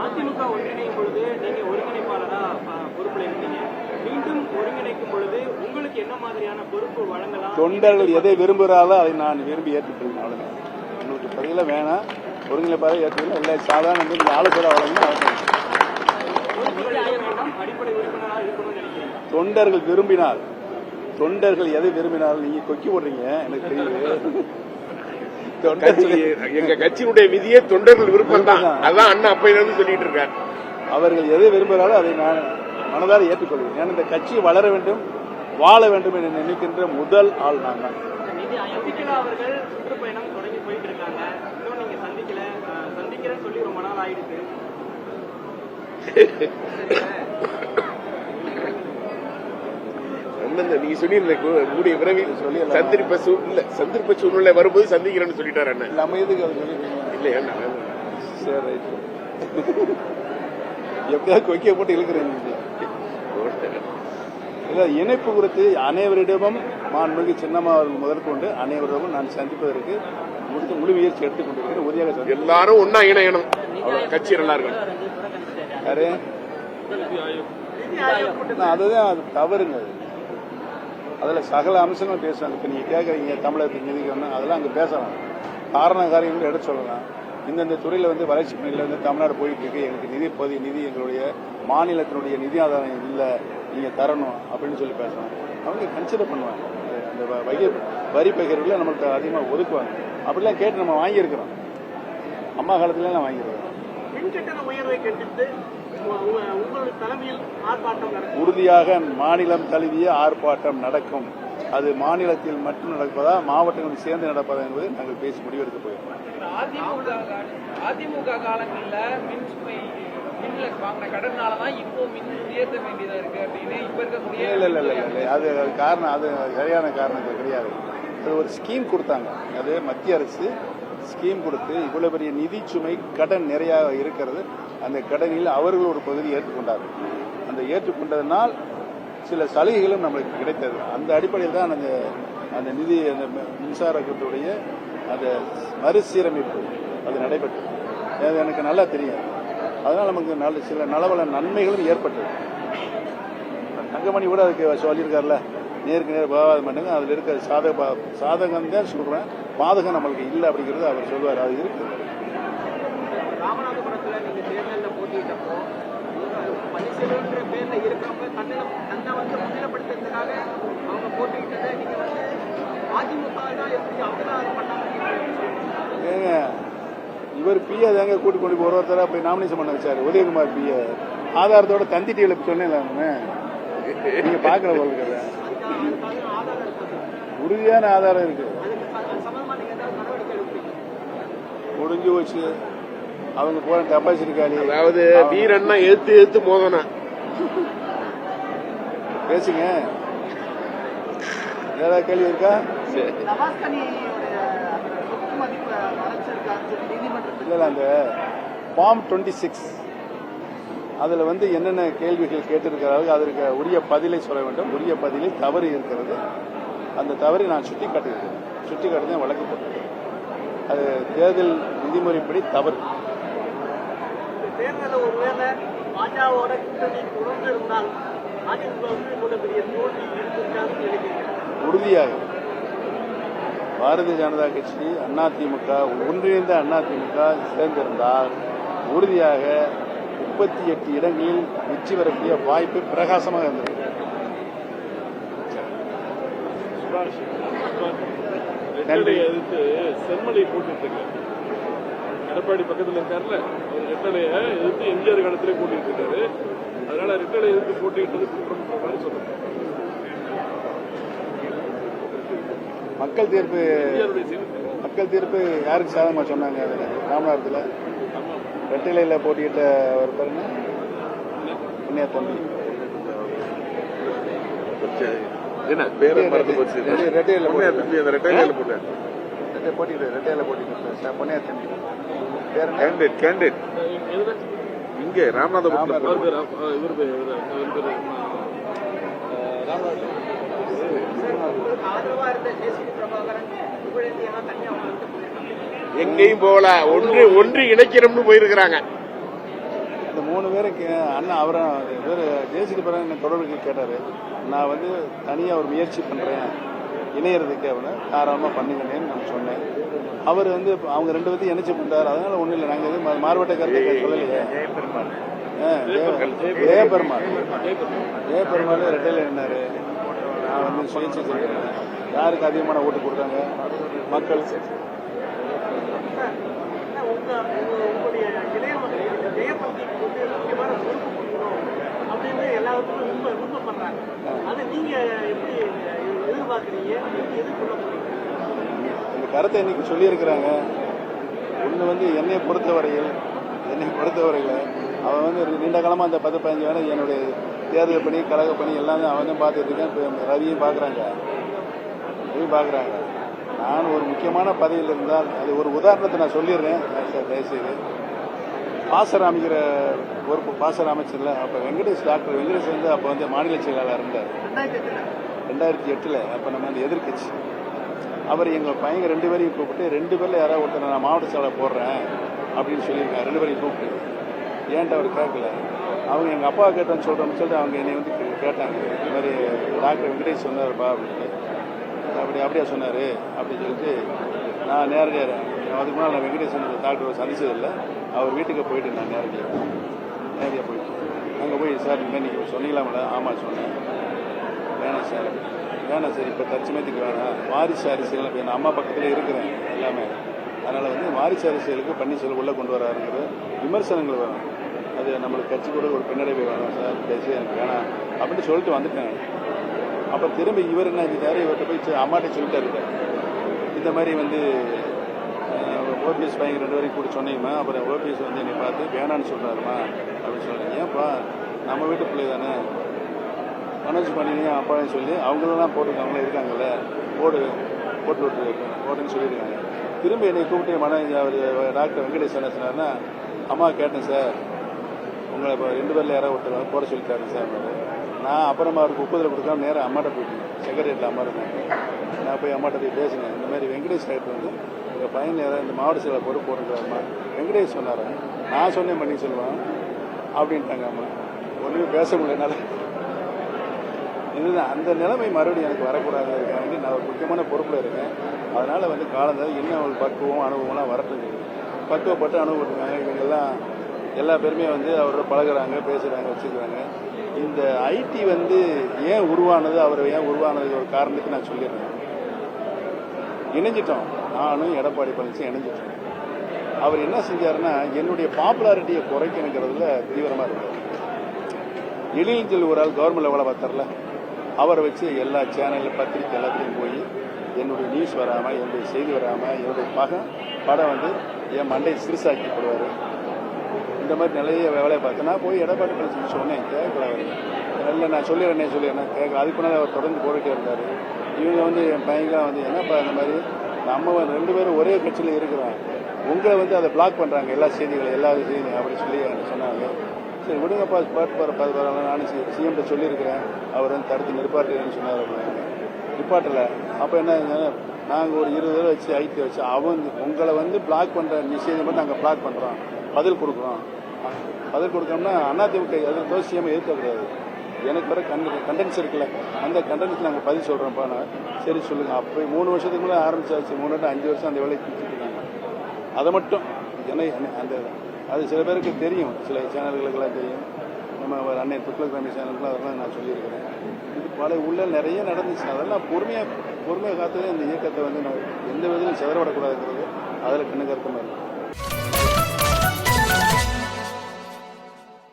அதிமுக ஒன்றிணையும் பொழுது நீங்க ஒருங்கிணைப்பாளரா பொறுப்புல இருந்தீங்க. மீண்டும் ஒருங்கிணைக்கும் பொழுது உங்களுக்கு என்ன மாதிரியான பொறுப்பு வழங்கலாம்? தொண்டர்கள் எதை விரும்புகிறாரோ அதை நான் விரும்பி ஏற்றுக்கொள்வேன். அவ்வளவுதான். உங்களுக்கு பதில வேணாம். ஒருங்கிணைப்பாக ஏற்றுக்கணும். இல்லை சாதாரண ஆலோசனை வழங்கணும். அடிப்படை உறுப்பினராக இருக்கணும்னு நினைக்கிறேன். தொண்டர்கள் விரும்பினால், தொண்டர்கள் எதை விரும்பினாலும் நீங்க கொக்கி போடுறீங்க. எனக்கு தெரியுது. எங்க கட்சியினுடைய விதியே தொண்டர்கள் விருப்பம் தான். அதான் அண்ணா அப்பையிலிருந்து சொல்லிட்டு இருக்காரு. அவர்கள் எதை விரும்புகிறாரோ அதை நான் மனதார ஏற்றுக்கொள்வேன். ஏன்னா இந்த கட்சி வளர வேண்டும், வாழ வேண்டும் என்று நினைக்கின்ற முதல் ஆள் நான் தான். அவர்கள் சுற்றுப்பயணம் தொடங்கி போயிட்டு இருக்காங்க. இன்னும் நீங்க சந்திக்கிறேன்னு சொல்லி ரொம்ப நாள் ஆயிடுச்சு. நீங்க சொன்னீங்க கூடிய விரைவில் சொல்லி சந்திர்ப்ப சூழ்நிலை வரும்போது சந்திக்கிறேன்னு சொல்லிட்டாரு அண்ணன். நம்ம எதுக்கு அவர் சொல்லி இல்லையா? சரி, ரைட். எப்படியாவது கொக்கிய போட்டு இழுக்கிறேன். இணைப்பு குறித்து அனைவரிடமும் மாண்புமிகு சின்னம்மா அவர்கள் முதற்கொண்டு அனைவரிடமும் நான் சந்திப்பதற்கு முழு முயற்சி எடுத்துக் கொண்டிருக்கிறேன். உறுதியாக எல்லாரும் ஒன்னா இணையணும். கட்சி நல்லா இருக்கும். யாரு? அதுதான் அது தவறுங்க. அதுல சகல அம்சங்களும் பேசுவாங்க. இப்ப நீங்க கேட்கறீங்க தமிழகத்துக்கு நிதிக்கணும், அதெல்லாம் அங்க பேசலாம். காரண காரியங்கள் எடுத்து சொல்லலாம். இந்தந்த துறையில வளர்ச்சி பணியில தமிழ்நாடு போயிட்டு இருக்கு. எங்களுக்கு நிதி எங்களுடைய மாநிலத்தினுடைய நிதி ஆதாரம் இல்ல, நீங்க தரணும் அப்படின்னு சொல்லி பேசலாம். அவங்க கன்சிடர் பண்ணுவாங்க. அந்த வரி பகிர்வுல நம்மளுக்கு அதிகமாக ஒதுக்குவாங்க. அப்படிலாம் கேட்டு நம்ம வாங்கியிருக்கிறோம். அம்மா காலத்துல நான் வாங்கியிருக்கோம். உறுதியாக மாநிலம் தழுவிய ஆர்ப்பாட்டம் நடக்கும். அது மாநிலத்தில் மட்டும் நடப்பதா மாவட்டங்கள் சேர்ந்து நடப்பதா என்பதை நாங்கள் பேசி முடிவெடுக்க போயிருக்கோம். அதிமுக காலங்களில் மின்சுமை வாங்கின கடனாலதான் இப்போ மின் உயர்த்த வேண்டியதா இருக்கு அப்படின்னு இப்ப இருக்கக்கூடிய இல்ல அது காரணம், அது சரியான காரணம் கிடையாது. அது ஒரு ஸ்கீம் கொடுத்தாங்க. அது மத்திய அரசு ஸ்கீம் கொடுத்து இவ்வளவு பெரிய நிதி சுமை கடன் நிறைய இருக்கிறது. அந்த கடனில் அவர்கள் ஒரு பகுதி ஏற்றுக்கொண்டார்கள். அந்த ஏற்றுக்கொண்டதனால் சில சலுகைகளும் நம்மளுக்கு கிடைத்தது. அந்த அடிப்படையில் தான் அந்த நிதி அந்த மின்சாரத்துடைய அந்த மறுசீரமைப்பு அது நடைபெற்றது. அது எனக்கு நல்லா தெரியும். அதனால் நமக்கு சில நலவள நன்மைகளும் ஏற்பட்டது. தங்கமணி கூட அதுக்கு சொல்லியிருக்காருல, நேருக்கு நேர் விவாதம் பண்ணுங்க, அதில் இருக்கிற சாதகம் தான் சொல்றேன், பாதகம் நம்மளுக்கு இல்லை அப்படிங்கிறது அவர் சொல்வார். அது இருக்கு. ராமநாதபுரத்துல நீங்க தேர்தலில் போட்டிட்டப்போ பன்னீர்செல்வம்ன்ற பேர்ல இருக்கிறப்ப தன்னை முன்னிலைப்படுத்துறதுக்காக அவங்க போட்டிக்கிட்டதை நீங்க அதிமுக தான் எப்படி அவங்க பண்ணாங்க? ஏங்க இவர் பிஏ தாங்க கூட்டி கொண்டு ஒரு ஒருத்தரா போய் நாமினேஷன் பண்ண வச்சாரு. உதயகுமார் பிஏ ஆதாரத்தோட தந்திட்டிகளை சொன்னேன். நீங்க பாக்கல போல உறுதியான ஆதாரம் இருக்கு. முடிஞ்சு போச்சு. அவங்க போன டெபாசிட் காலி. அதாவது வீரன்னா எழுத்து மோதனா பேசுங்க. ஏதாவது கேள்வி இருக்கா? இல்ல அந்த ஃபார்ம் 26 அதுல என்னென்ன கேள்விகள் கேட்டிருக்கிறார்கள், அதற்கு உரிய பதிலை சொல்ல வேண்டும். உரிய பதிலில் தவறு இருக்கிறது. அந்த தவறை நான் சுட்டிக்காட்டி வழக்கு போட்டது. அது தேர்தல் விதிமுறைப்படி தவறு. தேர்தலில் ஒருவேளை பாஜகவோட கூட்டணி தொடர்ந்து இருந்தால் உறுதியாக பாரதிய ஜனதா கட்சி அதிமுக ஒன்றிணைந்த அதிமுக சேர்ந்திருந்தால் உறுதியாக 38 இடங்களில் வெற்றி வரக்கூடிய வாய்ப்பு பிரகாசமாக இருந்தது. எதிர்த்து செம்மலை போட்டு எடப்பாடி பக்கத்தில் இருக்காருல்ல, அவர் ரெட்டலையை எதிர்த்து எம்ஜிஆர் காலத்திலே போட்டிட்டு இருக்காரு. அதனால ரெட்டலை எதிர்த்து போட்டிட்டது குற்றம் மாதிரி சொல்றாங்க. மக்கள் தீர்ப்பு யாருக்கு சாதகமா சொன்னாங்க? ராமநாதத்தில் ரெட்டிலையில போட்டியிட்ட ஒரு பாருங்க, புண்ணிய தம்பி இங்க ராமநாதபுரம் எங்கேயும் போகல, ஒன்று இணைக்கிறோம்னு போயிருக்கிறாங்க. 3 பேருக்கு அண்ணா அவரை இவர் ஜெயசிடி பிறகு என்னை தொடர்புக்கு கேட்டார். நான் வந்து தனியாக ஒரு முயற்சி பண்ணுறேன் இணையறதுக்கு அவனை தாராளமாக பண்ணுங்கன்னு நான் சொன்னேன். அவர் வந்து அவங்க 2 பேர்த்தையும் இணைச்சு பண்ணுறாரு. அதனால ஒன்றும் இல்லை, நாங்கள் எதுவும் மாறுபட்ட கருத்தை சொல்லலையே. ஜெயபெருமாள் ரெட்டையில் என்னாரு, நான் வந்து சுயேட்சை செய்கிறேன். யாருக்கு அதிகமான ஓட்டு கொடுத்தாங்க? மக்கள். உங்களுடைய இளைய மக்கள் ஜெயபந்திக்கு வந்து முக்கியமான பொறுப்பு கொடுக்கணும் அப்படின்னு எல்லாருக்கும் விருப்பப்படுறாங்க. அதை நீங்க எப்படி எதிர்பார்க்குறீங்க, எப்படி எதிர்கொள்ள போறீங்க? இந்த கருத்தை இன்னைக்கு சொல்லியிருக்கிறாங்க. ஒன்று வந்து என்னை பொறுத்தவரையில் அவன் வந்து நீண்ட காலமாக அந்த 10-15 வேலை என்னுடைய தேர்தல் பணி, கழக பணி எல்லாமே அவன் தான் பார்த்துட்டு இருக்கேன். இப்போ ரவியும் பார்க்குறாங்க. நான் ஒரு முக்கியமான பதவியில் இருந்தால் அது ஒரு உதாரணத்தை நான் சொல்லிடுறேன் சார், தயவுசெய்து. பாசர் அமைக்கிற பொறுப்பு பாசர் அமைச்சர்ல அப்போ டாக்டர் வெங்கடேஷ் வந்து அப்போ வந்து மாநில செயலாளர் இருந்தார் 2008. அப்போ நம்ம அந்த எதிர்கட்சி அவர் எங்கள் பையங்க 2 பேரையும் கூப்பிட்டு 2 பேரில் யாராவது ஒருத்தர் நான் மாவட்ட செயலாளர் போடுறேன் அப்படின்னு சொல்லியிருக்காங்க. 2 பேரையும் கூப்பிட்டு ஏன்ட்டு அவர் கேட்கல. அவங்க எங்கள் அப்பா கேட்டோன்னு சொல்லிட்டு அவங்க என்னை வந்து கேட்டாங்க. இந்த மாதிரி டாக்டர் வெங்கடேஷ் சொன்னார்ப்பா அப்படின்ட்டு. அப்படியா சொன்னார் அப்படின்னு சொல்லிட்டு நான் நேரடியாக அதுக்கு முன்னால் நான் வெங்கடேசன் டாக்டரை சந்திச்சதில்லை. அவர் வீட்டுக்கு போயிட்டு நான் நேரடியாக போயிட்டு அங்கே போய் சார் இனிமேல் நீங்கள் சொன்னீங்களாம்ல? ஆமாம் சொன்னேன். வேணாம் சார் இப்போ தற்சமயத்துக்கு வேணாம். வாரிசு அரசியல் நான் அம்மா பக்கத்தில் இருக்கிறேன் எல்லாமே. அதனால் வந்து வாரிசு அரசியலுக்கு பன்னீர்செல்வம் உள்ளே கொண்டு வராருங்கிற விமர்சனங்கள் வேணும். அது நம்மளுக்கு கட்சி கூட ஒரு பின்னடைவு வேணும் சார், பேசி எனக்கு வேணாம் அப்படின்னு சொல்லிட்டு வந்துட்டேன். அப்போ திரும்பி இவர் என்ன செஞ்சார், இவர்கிட்ட போய் அம்மாட்ட சொல்லிட்டாரு இந்த மாதிரி வந்து ஓபிஎஸ் பையன் 2 பேரையும் கூட சொன்னீங்கம்மா. அப்புறம் ஓபிஎஸ் வந்து என்னை பார்த்து வேணான்னு சொல்கிறாருமா அப்படின்னு சொல்கிறேன். ஏன்ப்பா நம்ம வீட்டு பிள்ளை தானே, மனோஜ் பண்ணினீங்க அப்பான்னு சொல்லி அவங்களெல்லாம் போட்டுருக்காங்களே இருக்காங்கல்ல, போட்டுன்னு சொல்லியிருக்காங்க. திரும்பி என்னை கூப்பிட்டு அவர் டாக்டர் வெங்கடேஷ் என்ன சொன்னார்னா, அம்மா கேட்டேன் சார் உங்களை இப்போ 2 பேரில் யாராவது ஒருத்தர் போட சொல்லிட்டாரு சார். நான் அப்புறமா அவருக்கு ஒப்புதல் கொடுக்காம நேரம் அம்மாட்ட போயிட்டேன். செக்ரட்டரியில் அம்மா இருந்தாங்க. நான் போய் அம்மாட்ட போய் பேசினேன். இந்த மாதிரி வெங்கடேஷ் டாக்டர் வந்து எங்கள் பையன் யாராவது இந்த மாவட்ட செயலை போட்டுக்கிறாருமா. வெங்கடேஷ் சொன்னார், நான் சொன்னேன் பண்ணி சொல்லுவான் அப்படின்ட்டாங்க. அம்மா ஒன்றுமே பேச முடியலனால இதுதான் அந்த நிலைமை மறுபடியும் எனக்கு வரக்கூடாது. வந்து நான் ஒரு முக்கியமான பொறுப்பில் இருக்கேன். அதனால் வந்து காலந்தான் இன்னும் அவங்களுக்கு பக்குவம் அனுபவம்லாம் வரட்டும். பக்குவப்பட்டு அனுபவப்பட்டுருக்காங்க. இவங்கெல்லாம் எல்லா பேருமே வந்து அவரோட பழகுறாங்க, பேசுகிறாங்க, வச்சுக்கிறாங்க. இந்த ஐடி வந்து ஏன் உருவானது, அவர் ஏன் உருவானது ஒரு காரணத்துக்கு நான் சொல்லிடுறேன். இணைஞ்சிட்டோம், நானும் எடப்பாடி பழனிசாமி இணைஞ்சிட்டோம். அவர் என்ன செஞ்சாருன்னா என்னுடைய பாப்புலாரிட்டியை குறைக்கணுங்கிறதுல தீவிரமாக இருக்கார். எழில் ஒரு ஆள் கவர்மெண்ட் வேலை பார்த்தார்ல, அவரை வச்சு எல்லா சேனலில் பத்திரிக்கை எல்லாத்தையும் போய் என்னுடைய நியூஸ் வராமல், என்னுடைய செய்தி வராமல், என்னுடைய படம் வந்து என் மண்டை சிறுசாக்கி போடுவார். இந்த மாதிரி நிறைய வேலையை பார்த்தேன்னா போய் எடப்பாடி பழனிசாமி சொன்னேன், கேட்கல. அவர் இல்லை நான் சொல்லிடுறேன் கேட்கல. அதுக்கு முன்னாடி அவர் தொடர்ந்து போட்டுகிட்டே இருந்தார். இவங்க வந்து என் பையங்களாம் வந்து என்னப்பா இந்த மாதிரி நம்ம 2 பேரும் ஒரே கட்சியில் இருக்கிறோம், உங்களை வந்து அதை பிளாக் பண்ணுறாங்க எல்லா செய்திகளும் அப்படின்னு சொல்லி சொன்னாங்க. சரி விடுங்கப்பா, பரவாயில்ல, நானும் சிஎம்கிட்ட சொல்லியிருக்கிறேன், அவர் வந்து தடுத்து நிற்பாட்டுன்னு சொன்னார். நிப்பாட்டலை. அப்போ என்ன, நாங்கள் ஒரு 20 தடவை வச்சு ஐடி வச்சு உங்களை வந்து பிளாக் பண்ணுற விஷயத்தை மட்டும் நாங்கள் பிளாக் பண்ணுறோம், பதில் கொடுக்குறோம். பதில் கொடுக்கணும்னா அதிமுக எதிர்த்தோ சிஎம் எதிர்க்க கிடையாது. எனக்கு வர கண்டென்ஸ் இருக்குல்ல, அந்த கண்டென்ஸ் நாங்கள் பதில் சொல்கிறோம்ப்பா. நான் சரி சொல்லுங்கள். அப்போ 3 வருஷத்துக்கு மேலே ஆரம்பிச்சாச்சு, 3-5 வருஷம் அந்த வேலையை பிடிச்சிருக்காங்க. அதை மட்டும் அந்த அது சில பேருக்கு தெரியும், சில சேனல்களுக்கெல்லாம் தெரியும். நம்ம அன்னை துக்ளக் ரமேஷ் சேனலுக்குலாம் அதெல்லாம் நான் சொல்லியிருக்கிறேன். இது பல உள்ள நிறைய நடந்துச்சு. அதெல்லாம் பொறுமையாக காத்து இந்த இயக்கத்தை வந்து நம்ம எந்த விதத்திலும் சிதறவிடக்கூடாதுங்கிறது அதில் கண்ணு கருத்தமாக இருக்கும்.